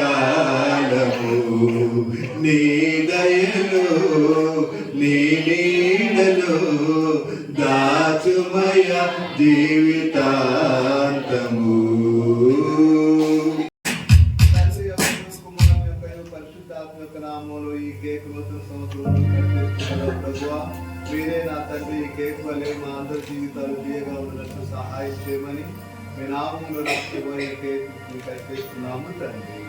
గతకాలము నీ దయలో నీ నీడలో దాచుమయ జీవితాంతము. పరిశుద్ధాత్మక నామములో ఈ కేక్ నూతన సంవత్సరం మీరే నా తండ్రి ఈ కేక్ వల్లే మా అందరి జీవితాలు తీయగా ఉన్నట్టు సహాయం చేయమని మీ నామంలో నష్టపోయే కేక్ మీకు అర్పిస్తున్నాము తండ్రి.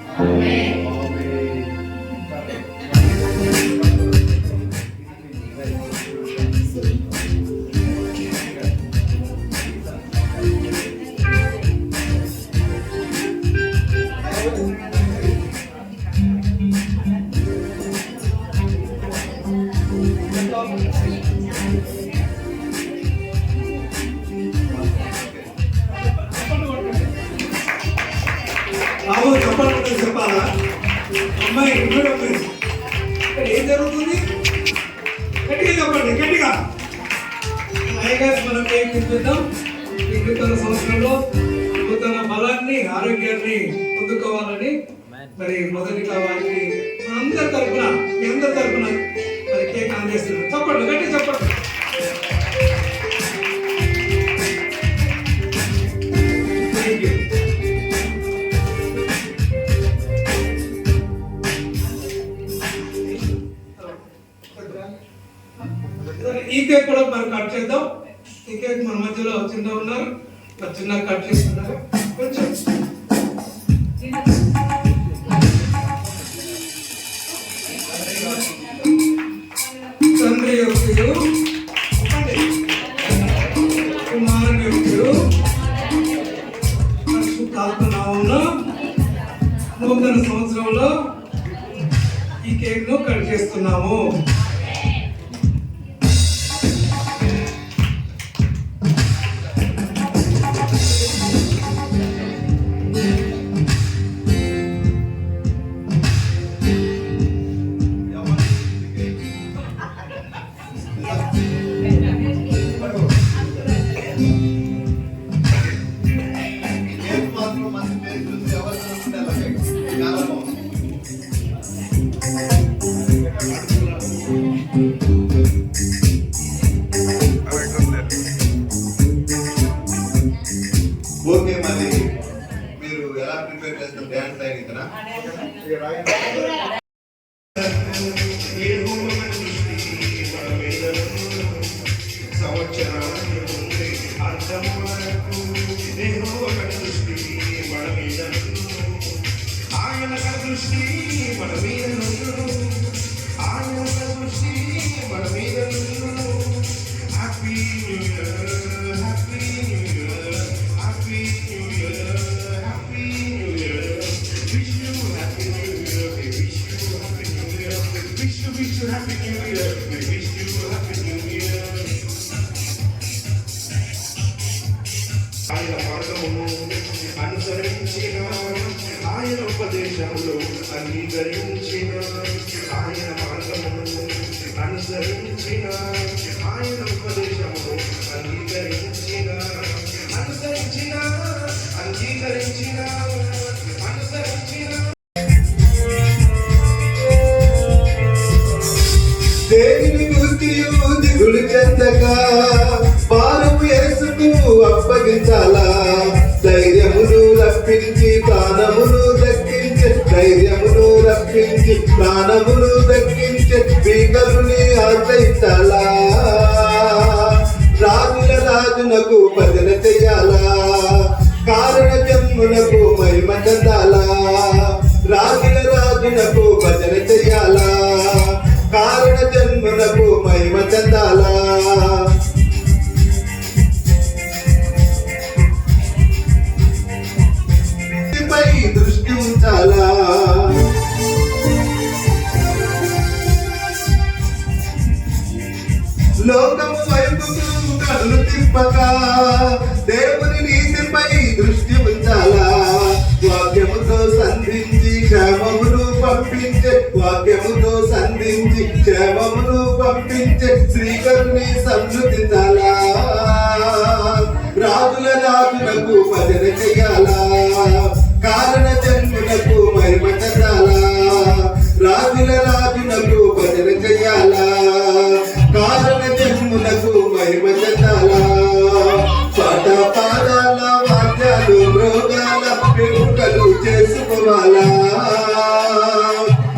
చెప్పాలా అమ్మాయి ఇంట్లో ఏం జరుగుతుంది? గట్టిగా చెప్పండి, గట్టిగా. మనం ఏం తింటున్నాం? ఈ నూతన సంవత్సరంలో నూతన బలాన్ని ఆరోగ్యాన్ని పొందుకోవాలని మరి మొదటిగా వారికి అందరి తరఫున మీ అందరి తరఫున మరి కేక్ అందజేస్తున్నాం. చెప్పండి, గట్టిగా చెప్పండి. ఈ కేక్ కూడా మనం కట్ చేద్దాం. ఈ కేక్ మన మధ్యలో చిన్న ఉన్నారు, చిన్న కట్ చేస్తున్నారు. కొంచెం తండ్రి యొక్క కుమారుని యొక్క పరిశుద్ధాత్మ నామములో నూతన సంవత్సరంలో ఈ కేక్ ను కట్ చేస్తున్నాము. ఓకే, మరి మీరు ఎలా ప్రిపేర్ చేస్తారు? డ్యాన్స్ అయిన కదా ఆయన మార్గమును అనుసరించిన ఆయన ఉపదేశములు అంగీకరించిన ఆయన మార్గమును అనుసరించిన ఆయన ఉపదేశములు అంగీకరించిన అనుసరించిన అంగీకరించిన అనుసరించిన దేనిని గుర్తియు దిగులు చెందగా భారము యేసుకు అప్పగించాలా. ధైర్యమును రప్పించి ప్రాణమును దక్కించే, ధైర్యమును రప్పించి ప్రాణమును దక్కించే భీకరుని ఆశ్రయించాలా. రాజుల రాజునకు భజన చెయ్యాలా, కారణ జన్మునకు మహిమ చెందాలా. రాజుల రాజునకు భజన చెయ్యాలా, కారణ జన్ములకు మహిమ చెందాలా పై దృష్టి ఉంచాలా లోకము వైపుకు కళ్ళు తిప్పక దేవుని నీతిపై దృష్టి ఉంచాలా వాక్యముతో సంధించి క్షేమమును పంపించే వాక్యముతో సంధించి క్షేమమును పంపించే శ్రీకరుని సంస్కృతించాలా రాజుల రాజులకు భజన చెయ్యాలా కారణ జన్ములకు మహిమ చెందాలా రాజుల రాజులకు భజన చెయ్యాలా కారణ జన్ములకు మహిమ చెందాలా పాట పాదాల వాద్యాలు మృగాల వేడుకలు చేసుకోవాలా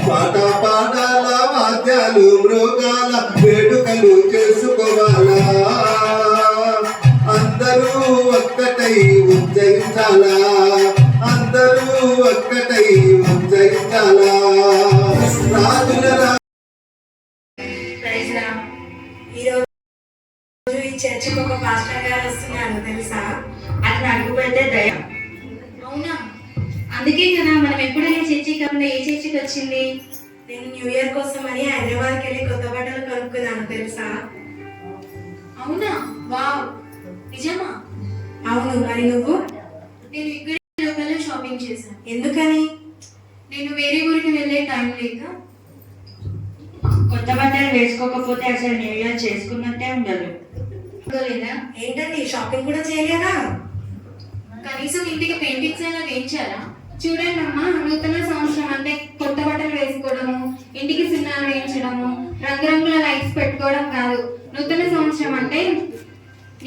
పాట పాడాల వాద్యాలు మృగాల వేడుకలు చేసుకోవాలా అందరూ ఒక్కటై ఉజ్జయించాలా అందరూ ఒక్కటై ఉజ్జయించాలా రాజుల ఈరోజు ఈ చర్చికి ఒక పాస్టర్ గారు వస్తున్నారు తెలుసా? అట్లా అడుగుపెడితే దయ. అవునా? అందుకే కదా మనం ఎప్పుడైనా చర్చికి కాకుండా ఏ చర్చికి వచ్చింది? నేను న్యూ ఇయర్ కోసం అని హైదరాబాద్కి వెళ్ళి కొత్త బట్టలు కొనుక్కున్నాను తెలుసా? అవునా? వావ్, నిజమా? అవును. మరి నువ్వు? నేను ఇక్కడ లోకల్లో షాపింగ్ చేశాను. ఎందుకని? నేను వేరే ఊరికి వెళ్ళే టైం లేక. కొత్త బట్టలు వేసుకోకపోతే అసలు న్యూ ఇయర్ చేసుకున్నట్టే ఉండదు. లేదా ఏంటండి షాపింగ్ కూడా చేయలేదా? కనీసం ఇంటికి పెయింటింగ్స్ అయినా వేయించారా? చూడండి అమ్మా, నూతన సంవత్సరం అంటే కొత్త బట్టలు వేసుకోవడము, ఇంటికి సున్నాలు వేయించడము, రంగురంగుల లైట్స్ పెట్టుకోవడం కాదు. నూతన సంవత్సరం అంటే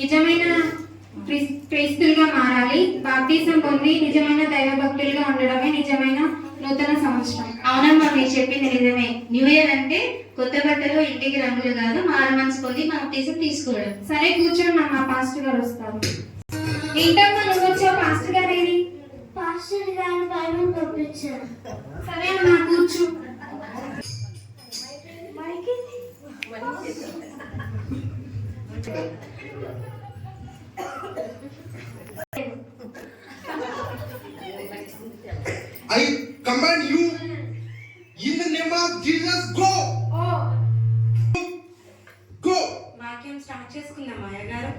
నిజమైన క్రైస్తులుగా మారాలి, బాప్టిజం పొంది నిజమైన దైవ భక్తులుగా ఉండడమే నిజమైన నూతన సంవత్సరం. అవునమ్మా, మీరు చెప్పింది నిజమే. న్యూ ఇయర్ అంటే కొత్త బట్టలు, ఇంటికి రంగులు కాదు, మారు మనసు పొంది బాప్టిజం తీసుకోవడం. సరే కూర్చోండి అమ్మా, పాస్టర్ గారు వస్తారు. ఏంటమ్మా నువ్వు వచ్చావు? పాస్టర్ గారు ఏది? పాస్టర్ గారిని బైబిల్ పంపించారు. సరే అమ్మా కూర్చో. I command you in the name of Jesus, go. Go. వాక్యం స్టార్ట్ చేసుకుందాం మాయ గారు.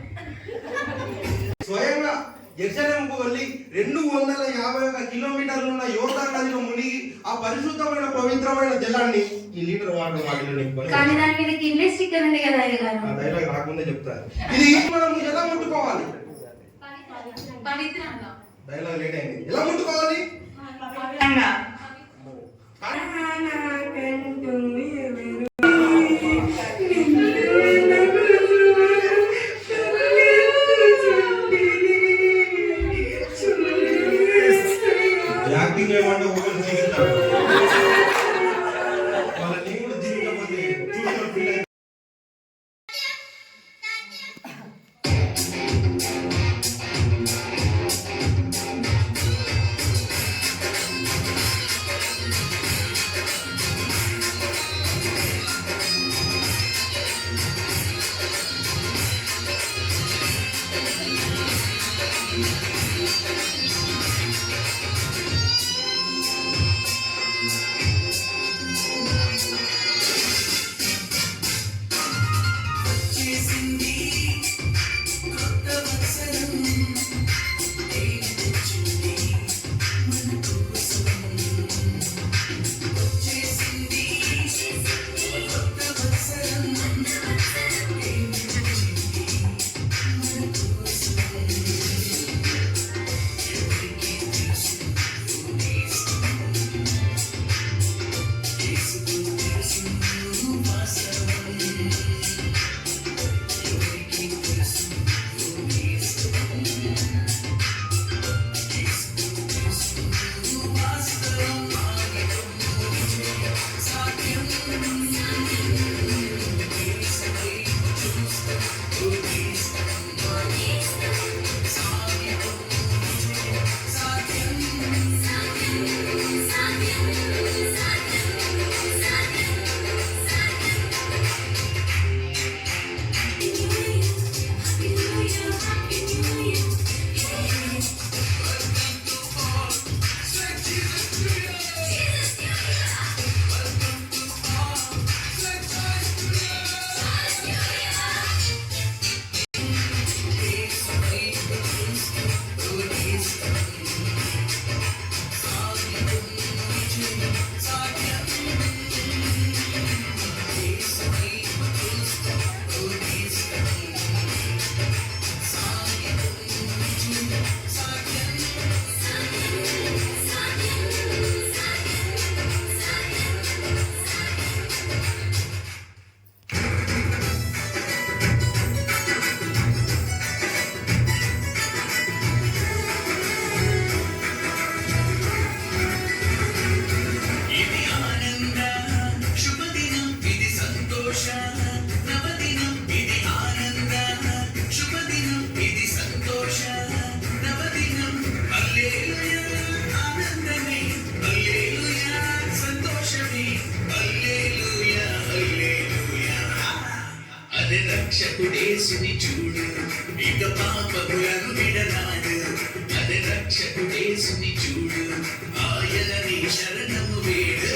స్వయంగా యెరూషలేముకు వెళ్ళి 251 కిలోమీటర్లు ఉన్న యోర్దాను నదిలో మునిగి ఆ పరిశుద్ధమైన పవిత్రమైన జలాన్ని ఈ లీటర్ వాటర్ వాటిలో నింపుకొని కానీ దాని మీద కింద స్టిక్కర్ ఉంది కదా అయ్యగారు. ఆ డైలాగ్ రాకుండా చెప్తారు. ఇది మనం ఎలా ముట్టుకోవాలి? పవిత్రంగా. డైలాగ్ లేట్ అయింది. ఎలా ముట్టుకోవాలి? యాక్టింగ్ ఏమంటే ఒకరు జీవితాడు వాళ్ళ నీ కూడా జీవితపోతే చూసిన పిల్ల యేసుని చూడు ఇక పాపములను విడనాడు మన రక్షకుడు యేసుని చూడు ఆయనని శరణము వేడు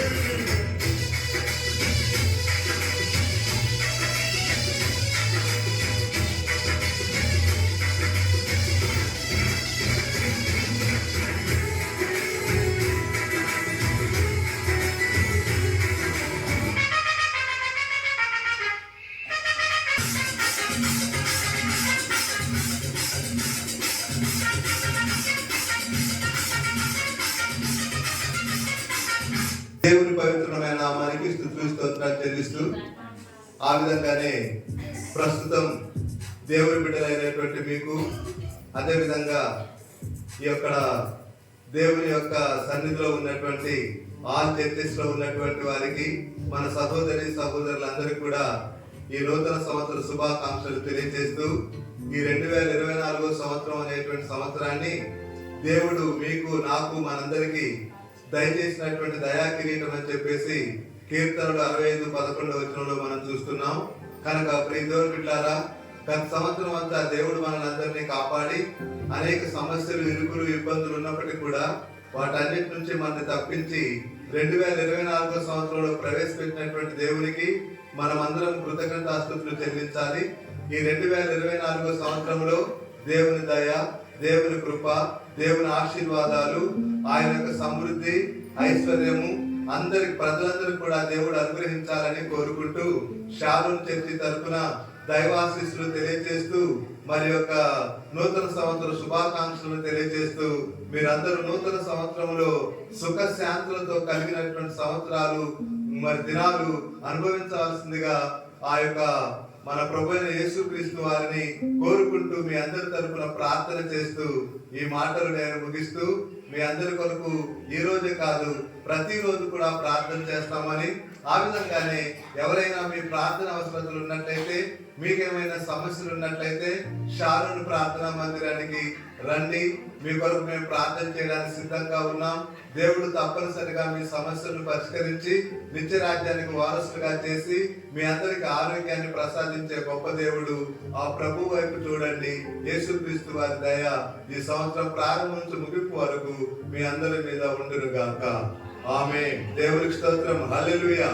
దేవుని పవిత్రమైన నామానికి స్తుతులు స్తోత్రాలు చెల్లిస్తూ ఆ విధంగానే ప్రస్తుతం దేవుని బిడ్డలైనటువంటి మీకు అదేవిధంగా ఈ యొక్క దేవుని యొక్క సన్నిధిలో ఉన్నటువంటి ఆల్ చర్చెస్ లో ఉన్నటువంటి వారికి మన సహోదరి సహోదరులందరికీ కూడా ఈ నూతన సంవత్సర శుభాకాంక్షలు తెలియజేస్తూ ఈ 2024 సంవత్సరం అనేటువంటి సంవత్సరాన్ని దేవుడు మీకు నాకు మనందరికీ దయచేసినటువంటి దయా కిరీటం అని చెప్పేసి కీర్తనలు 65:11 వచనంలో మనం చూస్తున్నాం. కనుక ప్రియదేవుని బిడ్డలారా, గత సంవత్సరం అంతా దేవుడు మనల్ని అందరినీ కాపాడి అనేక సమస్యలు ఇరుకులు ఇబ్బందులు ఉన్నప్పటికీ కూడా వాటన్నిటి నుంచి మనల్ని తప్పించి 2024 సంవత్సరంలో ప్రవేశపెట్టినటువంటి దేవునికి మనం అందరం కృతజ్ఞతాస్తుతులు చెల్లించాలి. ఈ 2024 సంవత్సరంలో దేవుని దయ, దేవుని కృప, దేవుని ఆశీర్వాదాలు, ఆయన యొక్క సమృద్ధి, ఐశ్వర్యము ప్రజలందరూ కూడా దేవుడు అనుగ్రహించాలని కోరుకుంటూ షాలోమ్ చర్చి తరపున దైవాశీస్సులు తెలియజేస్తూ మరి యొక్క నూతన సంవత్సర శుభాకాంక్షలు తెలియజేస్తూ మీరందరూ నూతన సంవత్సరంలో సుఖ శాంతులతో కలిగినటువంటి సంవత్సరాలు మరి దినాలు అనుభవించాల్సిందిగా ఆ యొక్క మన ప్రభువైన యేసుక్రీస్తు వారిని కోరుకుంటూ మీ అందరి తరపున ప్రార్థన చేస్తూ ఈ మాటలు నేను ముగిస్తూ మీ అందరి కొరకు ఈ రోజే కాదు ప్రతిరోజు కూడా ప్రార్థన చేస్తామని, ఆ విధంగానే ఎవరైనా మీ ప్రార్థన అవసరతలు ఉన్నట్లయితే, మీకేమైనా సమస్యలు ఉన్నట్లయితే షాలోమ్ ప్రార్థనా మందిరానికి రండి. మీ కొరకు మేము ప్రార్థన చేయడానికి సిద్ధంగా ఉన్నాం. దేవుడు తప్పనిసరిగా మీ సమస్యలను పరిష్కరించి నిత్య రాజ్యానికి వారసులుగా చేసి మీ అందరికి ఆరోగ్యాన్ని ప్రసాదించే గొప్ప దేవుడు ఆ ప్రభు వైపు చూడండి. యేసుక్రీస్తు వారి దయ ఈ సంవత్సరం ప్రారంభం నుంచి ముగింపు వరకు మీ అందరి మీద ఉండును గాక. ఆమేన్. దేవునికి స్తోత్రం. హల్లెలూయా.